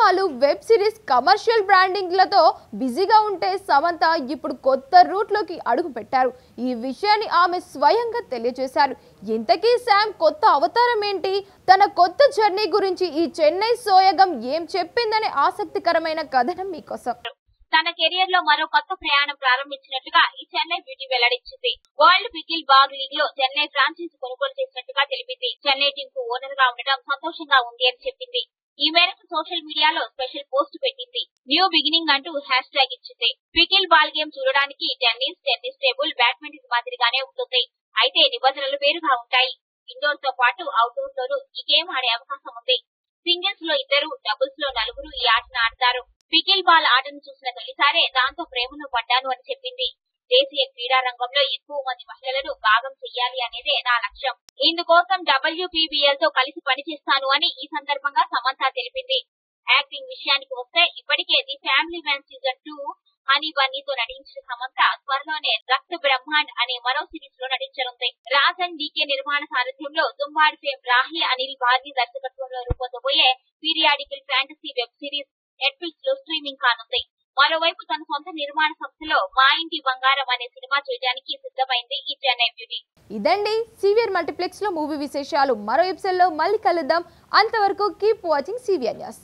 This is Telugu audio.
సినిమాలు వెబ్ సిరీస్ కమర్షియల్ బ్రాండింగ్లతో బిజీగా ఉంటే సమంత ఇప్పుడు కొత్త రూట్లోకి అడుగు పెట్టారు. ఈ విషయాన్ని ఆమె స్వయంగా తెలియజేశారు. ఇంతకీ శామ్ కొత్త అవతారం ఏంటి, తన కొత్త జర్నీ గురించి ఈ చెన్నై సోయగం ఏం చెప్పిందనే ఆసక్తికరమైన కథనం మీకోసం. తన కెరియర్ లో మరో కొత్త ప్రయాణం ప్రారంభించినట్లుగా ఈ చెన్నై బ్యూటీ వెల్లడించింది. వరల్డ్ పికిల్ బాగ్ లీగ్ లో చెన్నై ఫ్రాంచైజీ కొనుగోలు చేసినట్టుగా తెలిపింది. చెన్నై టీమ్ కు ఓనర్ గా ఉండడం సంతోషంగా ఉంది అని చెప్పింది. ఈ మేరకు సోషల్ మీడియాలో స్పెషల్ పోస్ట్ పెట్టింది. న్యూ బిగినింగ్ అంటూ హ్యాష్ ట్యాగ్ ఇచ్చింది. పికిల్ బాల్ గేమ్ చూడడానికి టెన్నిస్ టేబుల్, బ్యాడ్మింటన్ మాదిరిగానే ఉంటుంది. అయితే నిబంధనలు వేరుగా ఉంటాయి. ఇండోర్ తో పాటు అవుట్డోర్ లోనూ ఈ గేమ్ ఆడే అవకాశం ఉంది. సింగిల్స్ లో 2, డబుల్స్ లో 4 ఈ ఆటను ఆడతారు. పికిల్ బాల్ ఆటను చూసిన తొలిసారే దాంతో ప్రేమను పడ్డాను అని చెప్పింది. దేశీయ క్రీడా రంగంలో ఎక్కువ మంది మహిళలను భాగం చెయ్యాలి అనేదే నా లక్ష్యం. ఇందుకోసం WPBL తో కలిసి పనిచేస్తాను అని ఈ సందర్భంగా సమంత తెలిపింది. యాక్టింగ్ విషయానికి వస్తే ఇప్పటికే the family man season 2 honey బన్నీతో నటించిన సమంత త్వరలోనే రక్త బ్రహ్మాండ్ అనే మరో సిరీస్ లో నటించనుంది. రాజన్ DK నిర్మాణ సారథ్యంలో తుంబాడ్ ఫేమ్ రాహి అనిల్ బార్ని దర్శకత్వంలో రూపొందబోయే periodical fantasy web series Netflix లో స్ట్రీమింగ్ కానుంది. మరోవైపు తన సొంత నిర్మాణ సంస్థలో మా ఇంటి బంగారం అనే సినిమా చేయడానికి సిద్ధమైంది ఈ చెన్నై బ్యూటీ. ఇదండి సివిఆర్ మల్టీప్లెక్స్ లో మూవీ విశేషాలు. మరో ఎపిసోడ్ లో మళ్ళీ కలుద్దాం. అంతవరకు కీప్ వాచింగ్ సివిఆర్ న్యూస్.